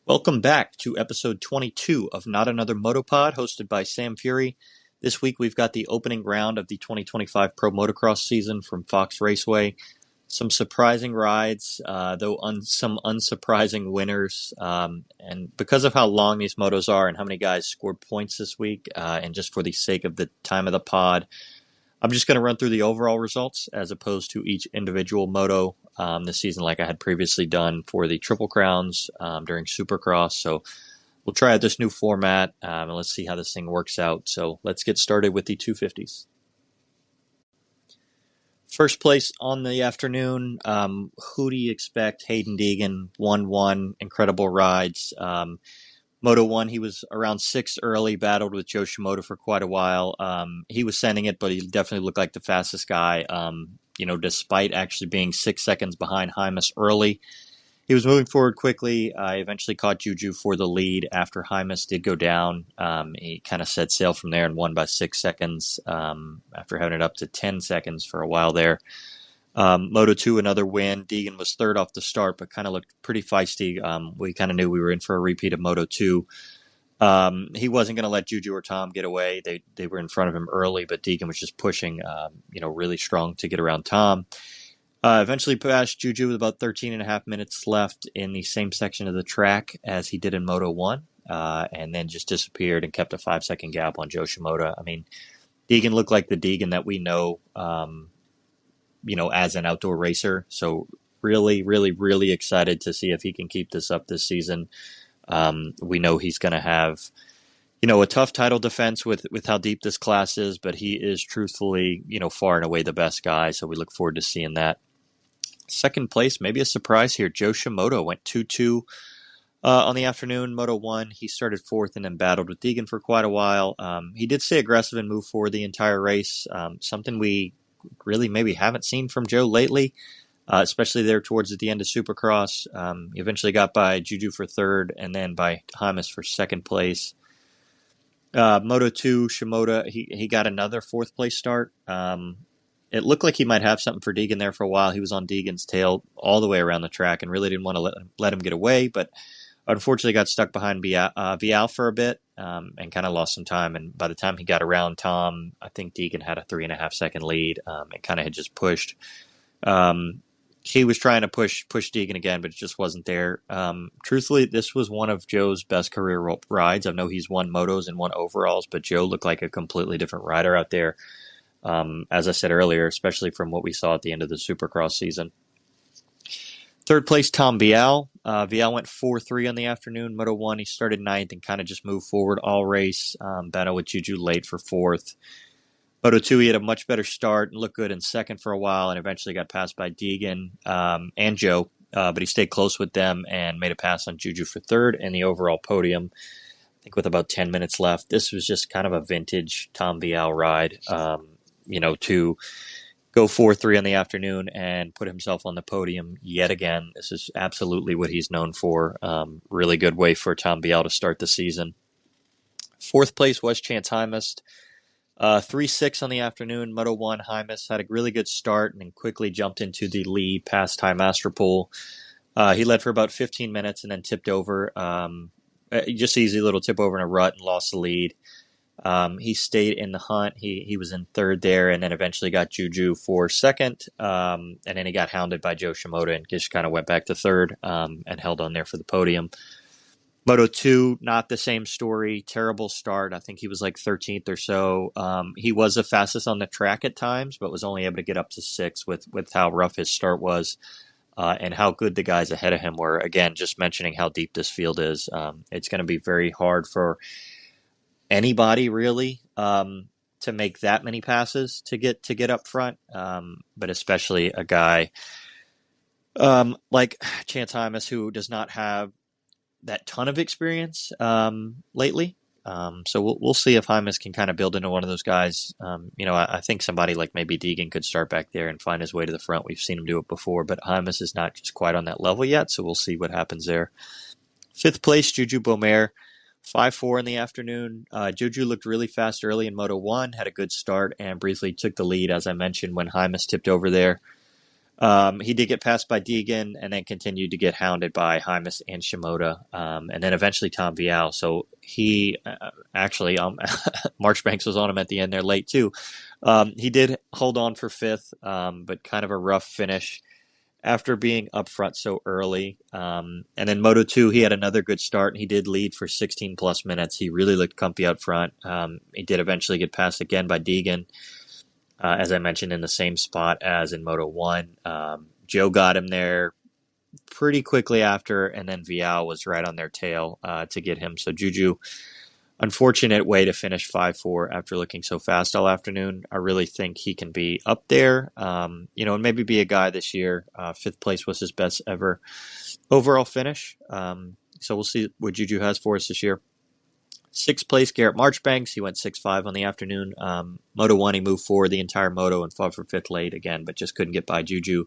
Welcome back to episode 22 of Not Another Moto Pod, hosted by Sam Fury. This week we've got the opening round of the 2025 Pro Motocross season from Fox Raceway. Some surprising rides, though some unsurprising winners. And because of how long these motos are and how many guys scored points this week, and just for the sake of the time of the pod, I'm just going to run through the overall results as opposed to each individual moto this season, like I had previously done for the Triple Crowns during Supercross. So we'll try out this new format, and let's see how this thing works out. So let's get started with the 250s. First place on the afternoon, who do you expect? Hayden Deegan, 1-1, incredible rides. Moto 1, he was around 6 early, battled with Joe Shimoda for quite a while. He was sending it, but he definitely looked like the fastest guy, despite actually being 6 seconds behind Hymas early. He was moving forward quickly. I eventually caught Juju for the lead after Hymas did go down. He kind of set sail from there and won by 6 seconds after having it up to 10 seconds for a while there. Moto 2, another win. Deegan was third off the start, but kind of looked pretty feisty. We kind of knew we were in for a repeat of Moto 2. He wasn't going to let Juju or Tom get away. They were in front of him early, but Deegan was just pushing, really strong to get around Tom. Eventually passed Juju with about 13 and a half minutes left in the same section of the track as he did in Moto 1, and then just disappeared and kept a 5-second gap on Joe Shimoda. I mean, Deegan looked like the Deegan that we know, as an outdoor racer. So really, really, really excited to see if he can keep this up this season. We know he's going to have, a tough title defense with how deep this class is, but he is truthfully, far and away the best guy. So we look forward to seeing that. Second place, maybe a surprise here. Joe Shimoda went 2-2 on the afternoon. Moto 1, he started fourth and then battled with Deegan for quite a while. He did stay aggressive and move forward the entire race, something we really maybe haven't seen from Joe lately, especially there towards the end of Supercross. He eventually got by Juju for third and then by Hymas for second place. Moto 2, Shimoda, he got another fourth place start. It looked like he might have something for Deegan there for a while. He was on Deegan's tail all the way around the track and really didn't want to let him get away, but unfortunately got stuck behind Vial for a bit and kind of lost some time. And by the time he got around Tom, I think Deegan had a 3.5 second lead and kind of had just pushed. He was trying to push Deegan again, but it just wasn't there. Truthfully, this was one of Joe's best career rides. I know he's won motos and won overalls, but Joe looked like a completely different rider out there. As I said earlier, especially from what we saw at the end of the Supercross season. Third place, Tom Vial. Vial went 4-3 on the afternoon. Moto 1, he started ninth and kind of just moved forward all race. Battle with Juju late for fourth. Moto 2, he had a much better start and looked good in second for a while and eventually got passed by Deegan and Joe, but he stayed close with them and made a pass on Juju for third in the overall podium, I think with about 10 minutes left. This was just kind of a vintage Tom Vial ride, to go 4-3 on the afternoon and put himself on the podium yet again. This is absolutely what he's known for. Really good way for Tom Vial to start the season. Fourth place was Chance Hymas. 3-6 on the afternoon. Moto 1, Hymas had a really good start and then quickly jumped into the lead past Ty Masterpool. He led for about 15 minutes and then tipped over. Just easy little tip over in a rut and lost the lead. He stayed in the hunt. He was in third there and then eventually got Juju for second. And then he got hounded by Joe Shimoda and just kind of went back to third and held on there for the podium. Moto 2, not the same story. Terrible start. I think he was like 13th or so. He was the fastest on the track at times, but was only able to get up to 6th with how rough his start was and how good the guys ahead of him were. Again, just mentioning how deep this field is. It's going to be very hard for anybody really to make that many passes to get up front, but especially a guy like Chance Hymas, who does not have that ton of experience lately. So we'll see if Hymas can kind of build into one of those guys. I think somebody like maybe Deegan could start back there and find his way to the front. We've seen him do it before, but Hymas is not just quite on that level yet, so we'll see what happens there. Fifth place, Juju Beaumer, 5-4 in the afternoon. Juju looked really fast early in Moto 1, had a good start, and briefly took the lead, as I mentioned, when Hymas tipped over there. He did get passed by Deegan and then continued to get hounded by Hymas and Shimoda, and then eventually Tom Vial. So he actually, Marchbanks was on him at the end there late too. He did hold on for fifth, but kind of a rough finish after being up front so early. And then Moto 2, he had another good start, and he did lead for 16 plus minutes. He really looked comfy up front. He did eventually get passed again by Deegan, as I mentioned, in the same spot as in Moto 1. Joe got him there pretty quickly after, and then Vial was right on their tail to get him. So Juju, unfortunate way to finish 5-4 after looking so fast all afternoon. I really think he can be up there, and maybe be a guy this year. Fifth place was his best ever overall finish. So we'll see what Juju has for us this year. Sixth place, Garrett Marchbanks. He went 6-5 on the afternoon. Moto 1, he moved forward the entire moto and fought for fifth late again, but just couldn't get by Juju.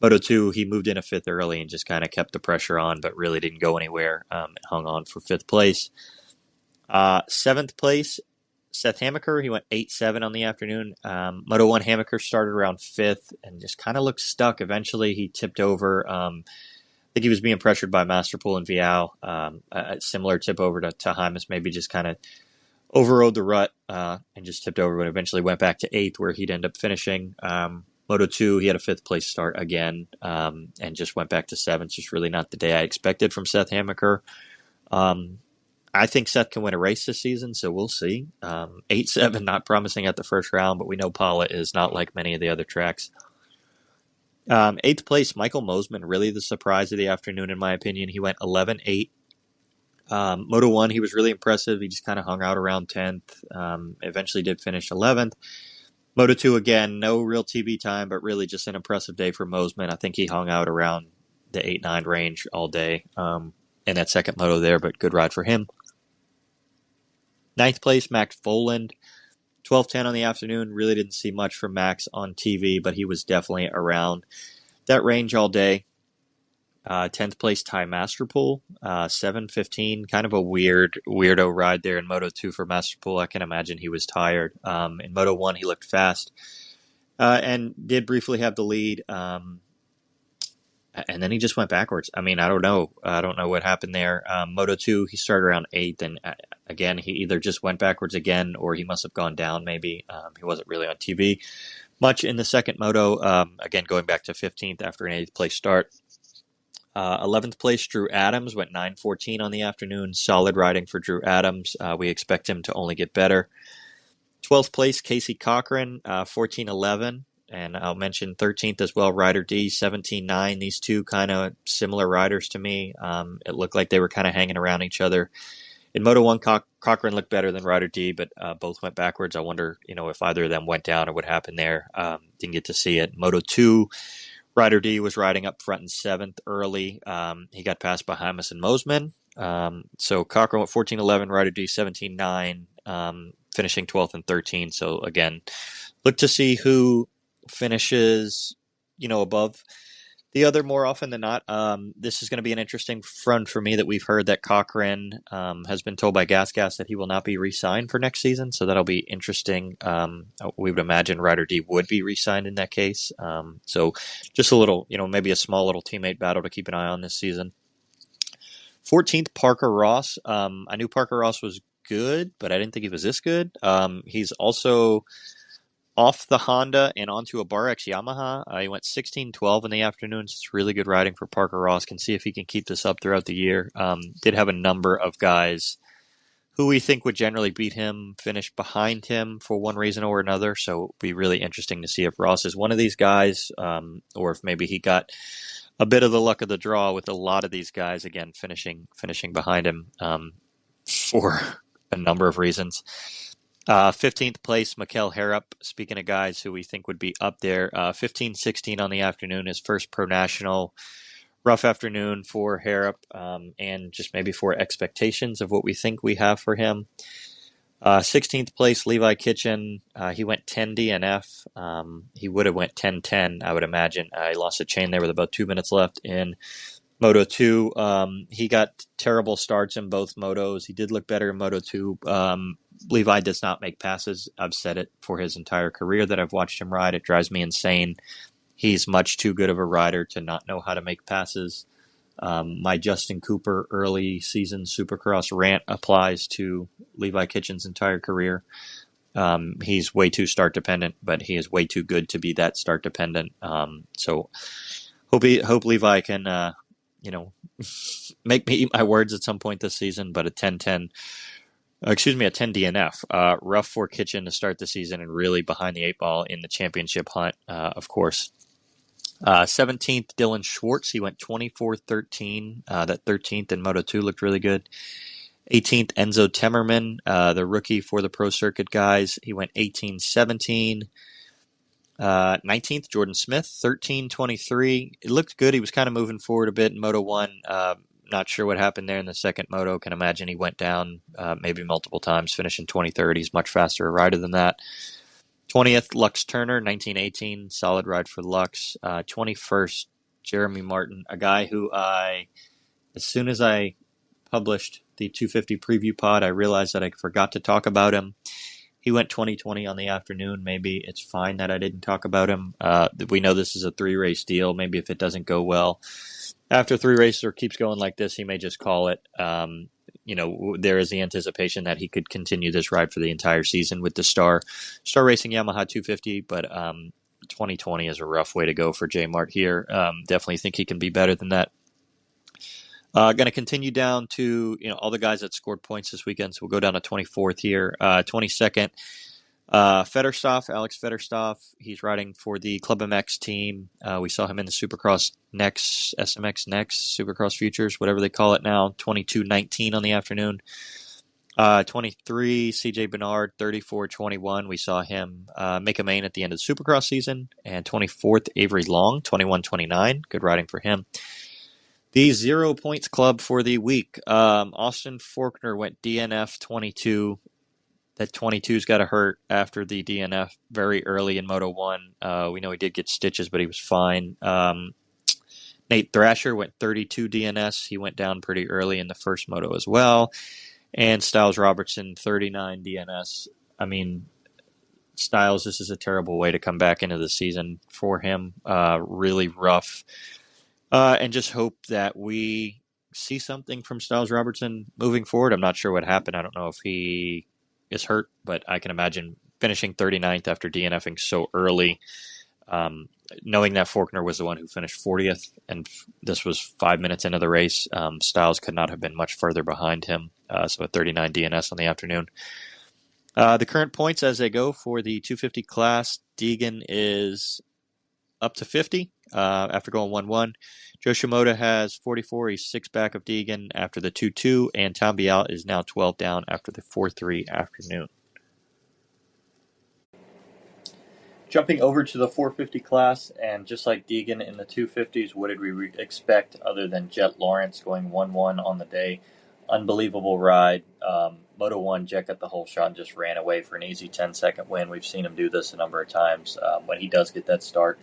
Moto 2, he moved in a fifth early and just kind of kept the pressure on, but really didn't go anywhere, and hung on for fifth place. Seventh place, Seth Hamaker. He went 8-7 on the afternoon. Moto 1, Hamaker started around fifth and just kind of looked stuck. Eventually, he tipped over. I think he was being pressured by Masterpool and Vial. A similar tip over to Hymas, maybe just kind of overrode the rut and just tipped over, but eventually went back to eighth where he'd end up finishing. Moto 2, he had a fifth place start again, and just went back to seventh. Just really not the day I expected from Seth Hamaker. I think Seth can win a race this season, so we'll see. 8-7, not promising at the first round, but we know Paula is not like many of the other tracks. Eighth place, Michael Mosman, really the surprise of the afternoon, in my opinion. He went 11-8. Moto 1, he was really impressive. He just kind of hung out around 10th. Eventually did finish 11th. Moto 2, again, no real TV time, but really just an impressive day for Mosman. I think he hung out around the 8-9 range all day in that second moto there, but good ride for him. Ninth place, Max Voland, 12-10 on the afternoon. Really didn't see much from Max on TV, but he was definitely around that range all day. 10th place, Ty Masterpool, 7-15. Kind of a weirdo ride there in Moto 2 for Masterpool. I can imagine he was tired. In Moto 1, he looked fast and did briefly have the lead. And then he just went backwards. I mean, I don't know. I don't know what happened there. Moto 2, he started around 8th, and again, he either just went backwards again, or he must have gone down maybe. He wasn't really on TV much in the second moto. Again, going back to 15th after an 8th place start. 11th place, Drew Adams, went 9-14 on the afternoon. Solid riding for Drew Adams. We expect him to only get better. 12th place, Casey Cochran, 14-11. And I'll mention 13th as well, Ryder D, 17-9. These two kind of similar riders to me. It looked like they were kind of hanging around each other. In Moto 1, Cochran looked better than Ryder D, but both went backwards. I wonder, if either of them went down or what happened there. Didn't get to see it. Moto 2, Ryder D was riding up front in 7th early. He got passed by Hymas and Mosman. So Cochran went 14-11, Ryder D 17-9, finishing 12th and 13th. So again, look to see who finishes, above the other more often than not. This is going to be an interesting front for me that we've heard that Cochran has been told by Gas that he will not be re-signed for next season. So that'll be interesting. We would imagine Ryder D would be re-signed in that case. So just a little, maybe a small little teammate battle to keep an eye on this season. 14th, Parker Ross. I knew Parker Ross was good, but I didn't think he was this good. He's also off the Honda and onto a Bar-X Yamaha. He went 16-12 in the afternoons. It's really good riding for Parker Ross. Can see if he can keep this up throughout the year. Did have a number of guys who we think would generally beat him, finish behind him for one reason or another. So it'll be really interesting to see if Ross is one of these guys, or if maybe he got a bit of the luck of the draw with a lot of these guys, again, finishing behind him for a number of reasons. 15th place, Mikel Harrop. Speaking of guys who we think would be up there, 15-16 on the afternoon, his first pro national. Rough afternoon for Harrop, and just maybe for expectations of what we think we have for him. 16th place, Levi Kitchen. He went 10 DNF. He would have went 10-10, I would imagine. He lost a chain there with about 2 minutes left in Moto 2. He got terrible starts in both motos. He did look better in Moto 2. Levi does not make passes. I've said it for his entire career that I've watched him ride. It drives me insane He's much too good of a rider to not know how to make passes. My Justin Cooper early season Supercross rant applies to Levi Kitchen's entire career. He's way too start dependent, but he is way too good to be that start dependent. So hope Levi can, make me eat my words at some point this season. But a 10-10, a 10 DNF, rough for Kitchen to start the season and really behind the eight ball in the championship hunt, of course. 17th, Dylan Schwartz. He went 24-13. That 13th in Moto2 looked really good. 18th, Enzo Temmerman, the rookie for the Pro Circuit guys. He went 18-17. 19th, Jordan Smith, 13-23. It looked good. He was kind of moving forward a bit in Moto1. Not sure what happened there in the second Moto. Can imagine he went down maybe multiple times, finishing 23rd. He's much faster a rider than that. 20th, Lux Turner, 1918, solid ride for Lux. 21st, Jeremy Martin, a guy who as soon as I published the 250 preview pod, I realized that I forgot to talk about him. He went 20-20 on the afternoon. Maybe it's fine that I didn't talk about him. We know this is a 3-race deal. Maybe if it doesn't go well after 3 races or keeps going like this, he may just call it. There is the anticipation that he could continue this ride for the entire season with the Star Racing Yamaha 250, but 2020 is a rough way to go for J Mart here. Definitely think he can be better than that. Going to continue down to all the guys that scored points this weekend, so we'll go down to 24th here. 22nd, Alex Fedorstov. He's riding for the Club MX team. We saw him in the Supercross SMX Next, Supercross Futures, whatever they call it now, 22-19 on the afternoon. 23, CJ Bernard, 34-21. We saw him make a main at the end of the Supercross season. And 24th, Avery Long, 21-29. Good riding for him. The 0 points club for the week. Austin Faulkner went DNF 22. That 22's got to hurt after the DNF very early in Moto 1. We know he did get stitches, but he was fine. Nate Thrasher went 32 DNS. He went down pretty early in the first Moto as well. And Styles Robertson, 39 DNS. I mean, Styles, this is a terrible way to come back into the season for him. Really rough. And just hope that we see something from Styles Robertson moving forward. I'm not sure what happened. I don't know if he is hurt, but I can imagine finishing 39th after DNFing so early, knowing that Faulkner was the one who finished 40th, and this was 5 minutes into the race. Styles could not have been much further behind him, so a 39 DNS on the afternoon. The current points as they go for the 250 class, Deegan is up to 50 after going 1-1. Joe Shimoda has 44. He's 6 back of Deegan after the 2-2, and Tom Bial is now 12 down after the 4-3 afternoon. Jumping over to the 450 class, and just like Deegan in the 250s, what did we expect other than Jet Lawrence going 1-1 on the day? Unbelievable ride. Moto 1, Jet got the whole shot and just ran away for an easy 10-second win. We've seen him do this a number of times. When he does get that start,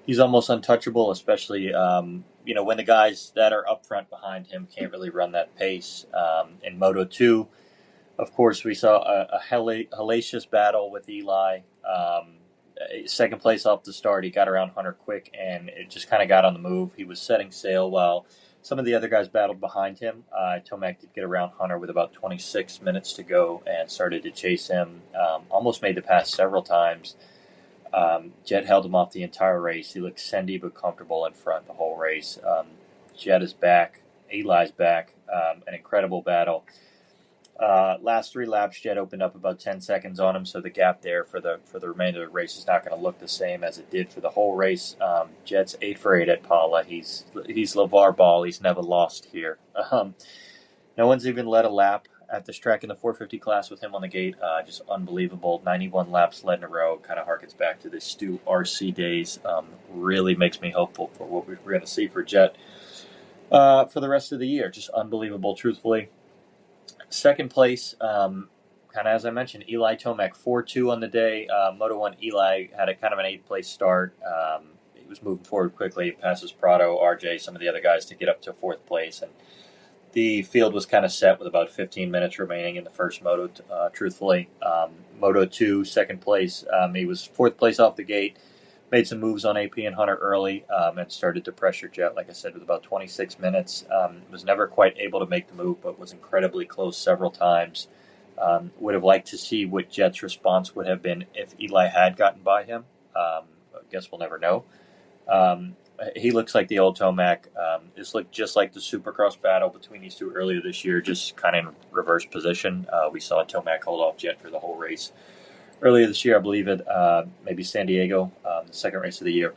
he's almost untouchable, especially when the guys that are up front behind him can't really run that pace. In Moto 2, of course, we saw a hellacious battle with Eli. Second place off the start, he got around Hunter quick, and it just kind of got on the move. He was setting sail while some of the other guys battled behind him. Tomac did get around Hunter with about 26 minutes to go and started to chase him. Almost made the pass several times. Jet held him off the entire race. He looked sendy but comfortable in front the whole race. Jet is back. Eli's back. An incredible battle. Last 3 laps, Jet opened up about 10 seconds on him, so the gap there for the remainder of the race is not going to look the same as it did for the whole race. Jet's 8 for 8 at Paula. He's LeVar Ball. He's never lost here. No one's even led a lap at this track in the 450 class with him on the gate. Just unbelievable. 91 laps led in a row. Kind of harkens back to the Stu RC days. Really makes me hopeful for what we're going to see for Jet for the rest of the year. Just unbelievable, truthfully. Second place, kind of as I mentioned, Eli Tomac, 4-2 on the day. Moto 1, Eli had a kind of an 8th place start. He was moving forward quickly. Passes Prado, RJ, some of the other guys to get up to 4th place. And the field was kind of set with about 15 minutes remaining in the first Moto, truthfully. Moto 2, second place. He was 4th place off the gate. made some moves on AP and Hunter early and started to pressure Jet, like I said, with about 26 minutes. Was never quite able to make the move, but was incredibly close several times. Would have liked to see what Jet's response would have been if Eli had gotten by him. I guess we'll never know. He looks like the old Tomac. This looked just like the Supercross battle between these two earlier this year, just kind of in reverse position. We saw Tomac hold off Jet for the whole race. Earlier this year, I believe it, maybe San Diego, the second race of the year.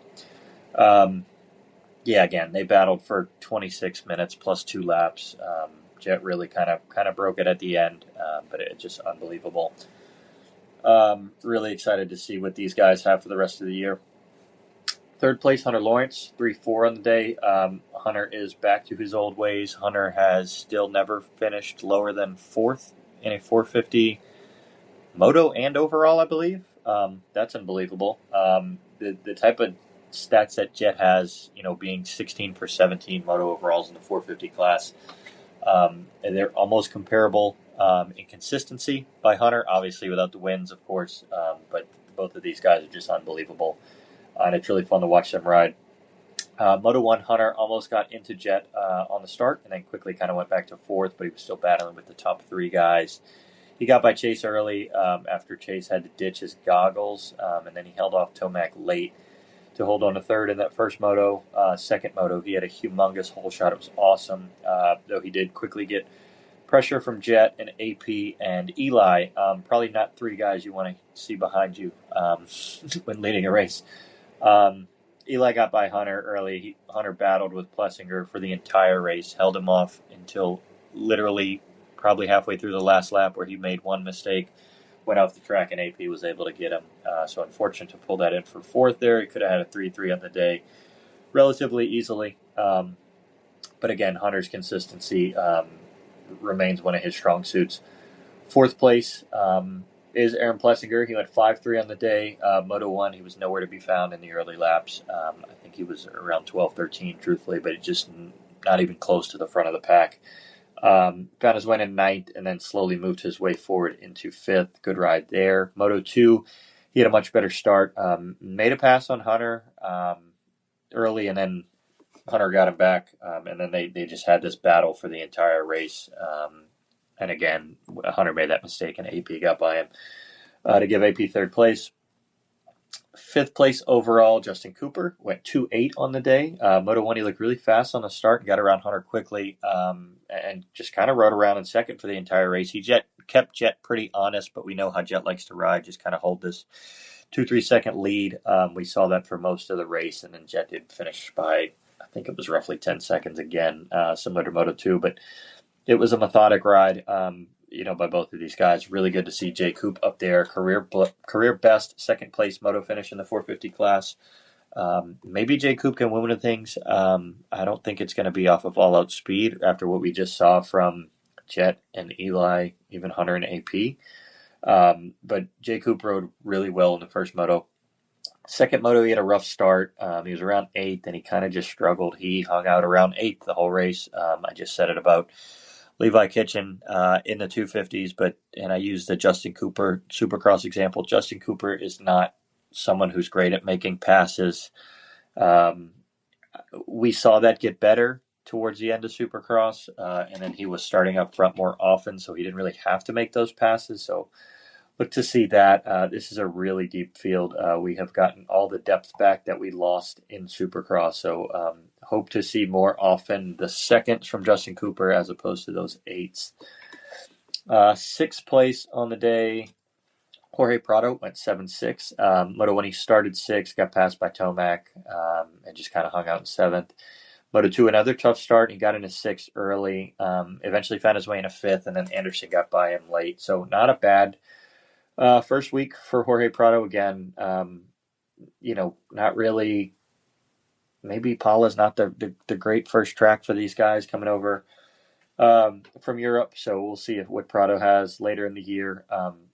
Again, they battled for 26 minutes plus 2 laps. Jet really kind of broke it at the end, but it's just unbelievable. Really excited to see what these guys have for the rest of the year. Third place, Hunter Lawrence, 3-4 on the day. Hunter is back to his old ways. Hunter has still never finished lower than 4th in a 450 moto and overall, I believe. That's unbelievable. The type of stats that Jet has, being 16 for 17 moto overalls in the 450 class, and they're almost comparable in consistency by Hunter, obviously without the wins, of course, but both of these guys are just unbelievable. And it's really fun to watch them ride. Moto 1, Hunter almost got into Jet on the start and then quickly kind of went back to 4th, but he was still battling with the top 3 guys. He got by Chase early after Chase had to ditch his goggles, and then he held off Tomac late to hold on to 3rd in that first moto. Second moto, he had a humongous hole shot. It was awesome, though he did quickly get pressure from Jet and AP and Eli. Probably not 3 guys you want to see behind you when leading a race. Eli got by Hunter early. Hunter battled with Plessinger for the entire race, held him off until literally probably halfway through the last lap where he made one mistake, went off the track, and AP was able to get him. So unfortunate to pull that in for 4th there. He could have had a 3-3 on the day relatively easily. But again, Hunter's consistency remains one of his strong suits. 4th place is Aaron Plessinger. He went 5-3 on the day. Moto 1, he was nowhere to be found in the early laps. I think he was around 12-13, truthfully, but just not even close to the front of the pack. Found his way in 9th and then slowly moved his way forward into 5th. Good ride there. Moto 2, he had a much better start. Made a pass on Hunter early, and then Hunter got him back. And then they just had this battle for the entire race. And again, Hunter made that mistake, and AP got by him to give AP 3rd place. 5th place overall, Justin Cooper went 2-8 on the day. Moto 1, he looked really fast on the start and got around Hunter quickly, and just kind of rode around in 2nd for the entire race. He kept Jet pretty honest, but we know how Jet likes to ride, just kind of hold this 2-3 second lead. We saw that for most of the race, and then Jet did finish by, I think it was roughly 10 seconds again, similar to Moto 2, but it was a methodic ride, by both of these guys. Really good to see Jay Coop up there. Career best 2nd place moto finish in the 450 class. Maybe Jay Coop can win things. I don't think it's going to be off of all-out speed after what we just saw from Jet and Eli, even Hunter and AP. But Jay Coop rode really well in the first moto. Second moto, he had a rough start. He was around 8th, and he kind of just struggled. He hung out around 8th the whole race. I just said it about Levi Kitchen in the 250s, and I used the Justin Cooper Supercross example. Justin Cooper is not someone who's great at making passes. We saw that get better towards the end of Supercross, and then he was starting up front more often, so he didn't really have to make those passes. So look to see that. This is a really deep field. We have gotten all the depth back that we lost in Supercross, so hope to see more often the seconds from Justin Cooper as opposed to those 8s. 6th place on the day, Jorge Prado went 7-6. Moto 1, he started 6th, got passed by Tomac, and just kind of hung out in 7th. Moto 2, another tough start. He got into 6th early, eventually found his way into 5th, and then Anderson got by him late. So not a bad first week for Jorge Prado again. Not really. Maybe Paula's not the great first track for these guys coming over from Europe. So we'll see what Prado has later in the year.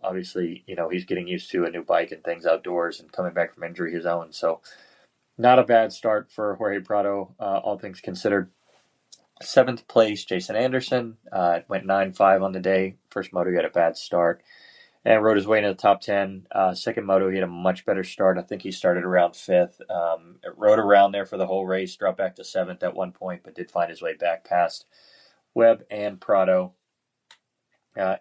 Obviously, he's getting used to a new bike and things outdoors and coming back from injury his own. So not a bad start for Jorge Prado, all things considered. 7th place, Jason Anderson, went 9-5 on the day. First moto, he had a bad start. and rode his way into the top 10. Second moto, he had a much better start. I think he started around fifth. Rode around there for the whole race, dropped back to seventh at one point, but did find his way back past Webb and Prado.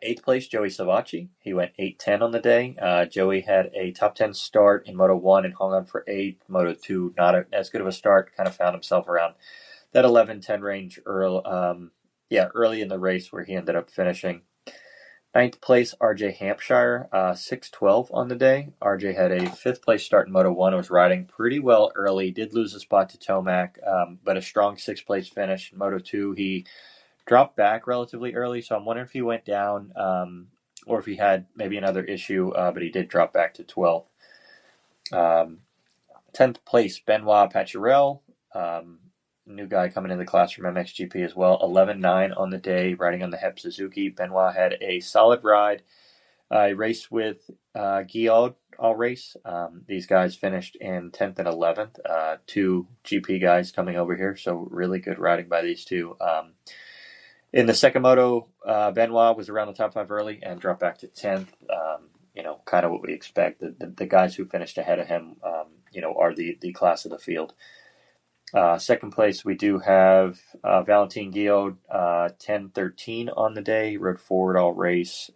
Eighth place, Joey Savacci. He went 8:10 on the day. Joey had a top 10 start in Moto 1 and hung on for 8th. Moto 2, not as good of a start. Kind of found himself around that 11-10 range early in the race where he ended up finishing. Ninth place, RJ Hampshire, 6:12 on the day. RJ had a fifth place start in Moto 1, was riding pretty well early, did lose a spot to Tomac, but a strong sixth place finish. In Moto 2, he dropped back relatively early, so I'm wondering if he went down or if he had maybe another issue, but he did drop back to 12th. 10th place, Benoit Pacharel, new guy coming in the class from MXGP as well, 11:9 on the day, riding on the Heb Suzuki. Benoit had a solid ride. He raced with Guillaume all race. These guys finished in 10th and 11th, two GP guys coming over here, so really good riding by these two. In the second moto, Benoit was around the top 5 early and dropped back to 10th. Kind of what we expect. The guys who finished ahead of him, are the class of the field. Second place, we do have Valentin Guillaume, 10:13 on the day. He rode forward all race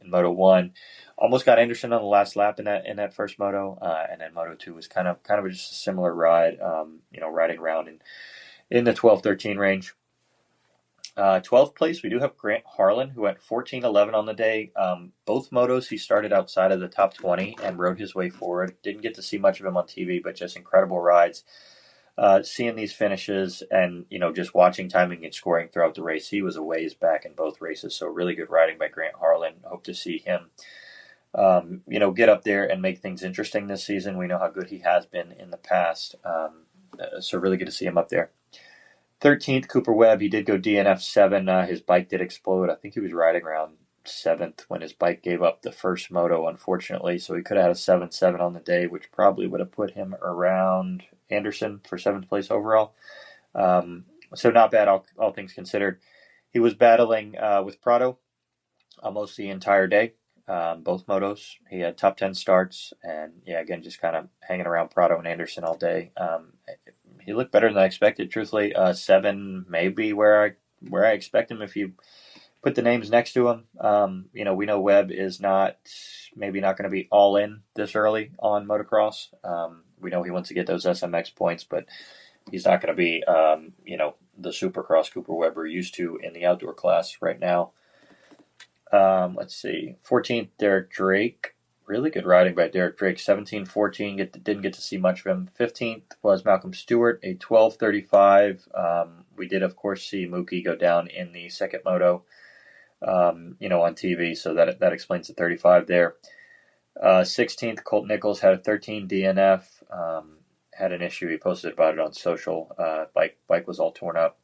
in Moto 1. Almost got Anderson on the last lap in that first moto, and then Moto 2 was kind of just a similar ride. Riding around in the 12-13 range. 12th place, we do have Grant Harlan, who went 14:11 on the day. Both motos, he started outside of the top 20 and rode his way forward. Didn't get to see much of him on TV, but just incredible rides. Seeing these finishes and, just watching timing and scoring throughout the race, he was a ways back in both races. So really good riding by Grant Harlan. Hope to see him, get up there and make things interesting this season. We know how good he has been in the past. So really good to see him up there. 13th, Cooper Webb. He did go DNF 7. His bike did explode. I think he was riding around 7th when his bike gave up the first moto, unfortunately. So he could have had a 7-7 on the day, which probably would have put him around Anderson for 7th place overall. So not bad, all things considered. He was battling with Prado almost the entire day, both motos. He had top 10 starts, and again, just kind of hanging around Prado and Anderson all day. He looked better than I expected, truthfully. 7 maybe where I expect him if you put the names next to him. We know Webb is maybe not going to be all in this early on motocross. We know he wants to get those SMX points, but he's not going to be, the Supercross Cooper Webb we're used to in the outdoor class right now. Let's see. 14th, Derek Drake. Really good riding by Derek Drake. 17-14, didn't get to see much of him. 15th was Malcolm Stewart, a 12:35. We did, of course, see Mookie go down in the second moto, on TV, so that explains the 35 there. 16th, Colt Nichols had a 13 DNF. Had an issue. He posted about it on social. Bike was all torn up.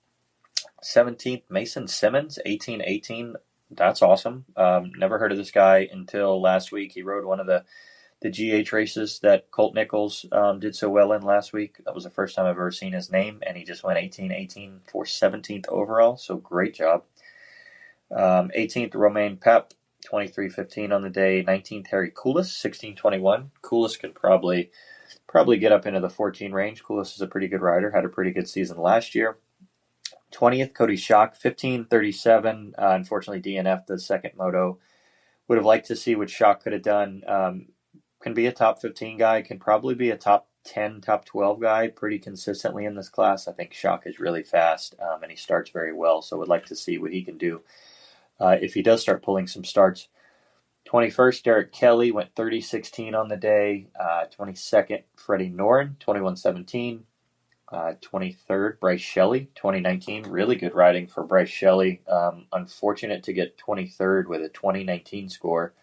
17th, Mason Simmons, 18-18. That's awesome. Never heard of this guy until last week. He rode one of the GH races that Colt Nichols did so well in last week. That was the first time I've ever seen his name, and he just went 18-18 for 17th overall, so great job. 18th, Romain Pep, 23-15 on the day. 19th, Harry Koulis, 16-21. Koulis can probably get up into the 14 range. Koulis is a pretty good rider, had a pretty good season last year. 20th, Cody Schock, 15-37. Unfortunately, DNF the second moto. Would have liked to see what Schock could have done. Can be a top 15 guy, can probably be a top 10, top 12 guy pretty consistently in this class. I think Schock is really fast, and he starts very well, so would like to see what he can do if he does start pulling some starts. 21st, Derek Kelly went 30-16 on the day. 22nd, Freddie Noren, 21-17. 23rd, Bryce Shelley, 2019. Really good riding for Bryce Shelley. Unfortunate to get 23rd with a 2019 score.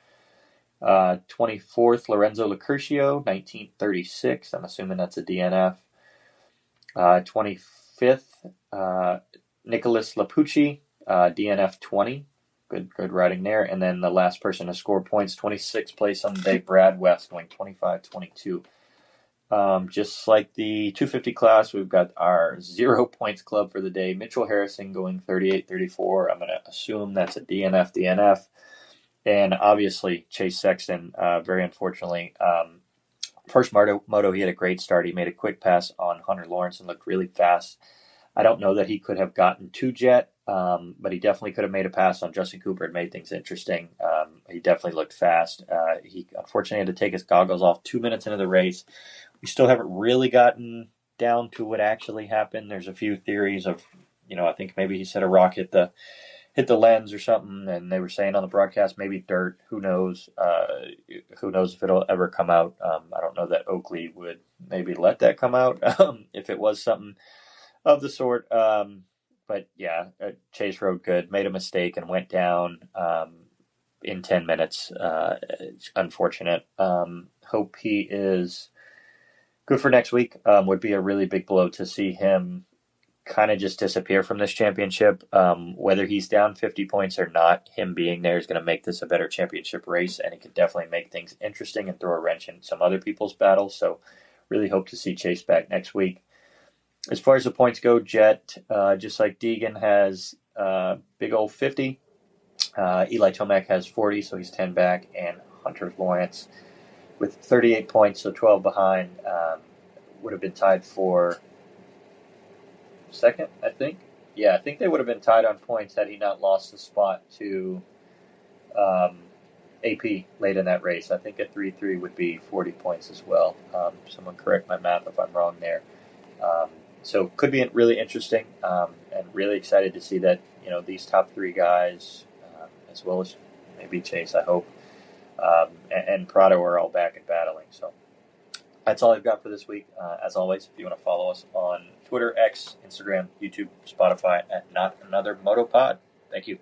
24th, Lorenzo Locurcio, 1936. I'm assuming that's a DNF. 25th, Nicholas Lapucci, DNF 20. Good riding there. And then the last person to score points, 26th place on the day, Brad West, going 25-22. Just like the 250 class, we've got our 0 points club for the day. Mitchell Harrison going 38-34. I'm going to assume that's a DNF. And obviously, Chase Sexton, very unfortunately, first moto, he had a great start. He made a quick pass on Hunter Lawrence and looked really fast. I don't know that he could have gotten to Jet, but he definitely could have made a pass on Justin Cooper and made things interesting. He definitely looked fast. He unfortunately had to take his goggles off 2 minutes into the race. We still haven't really gotten down to what actually happened. There's a few theories of, I think maybe he said a rock hit the lens or something, and they were saying on the broadcast maybe dirt. Who knows? Who knows if it'll ever come out? I don't know that Oakley would maybe let that come out if it was something of the sort. But yeah, Chase rode good, made a mistake, and went down in 10 minutes. It's unfortunate. Hope he is good for next week. Would be a really big blow to see him kind of just disappear from this championship. Whether he's down 50 points or not, him being there is going to make this a better championship race, and it could definitely make things interesting and throw a wrench in some other people's battles. So really hope to see Chase back next week. As far as the points go, Jet, just like Deegan, has big old 50. Eli Tomac has 40, so he's 10 back. And Hunter Lawrence with 38 points, so 12 behind, would have been tied for second, I think. Yeah, I think they would have been tied on points had he not lost the spot to AP late in that race. I think a 3-3 would be 40 points as well. Someone correct my math if I'm wrong there. So could be really interesting, and really excited to see that these top three guys, as well as maybe Chase, I hope, and Prado are all back and battling. So that's all I've got for this week. As always, if you want to follow us on Twitter, X, Instagram, YouTube, Spotify at Not Another Moto Pod. Thank you.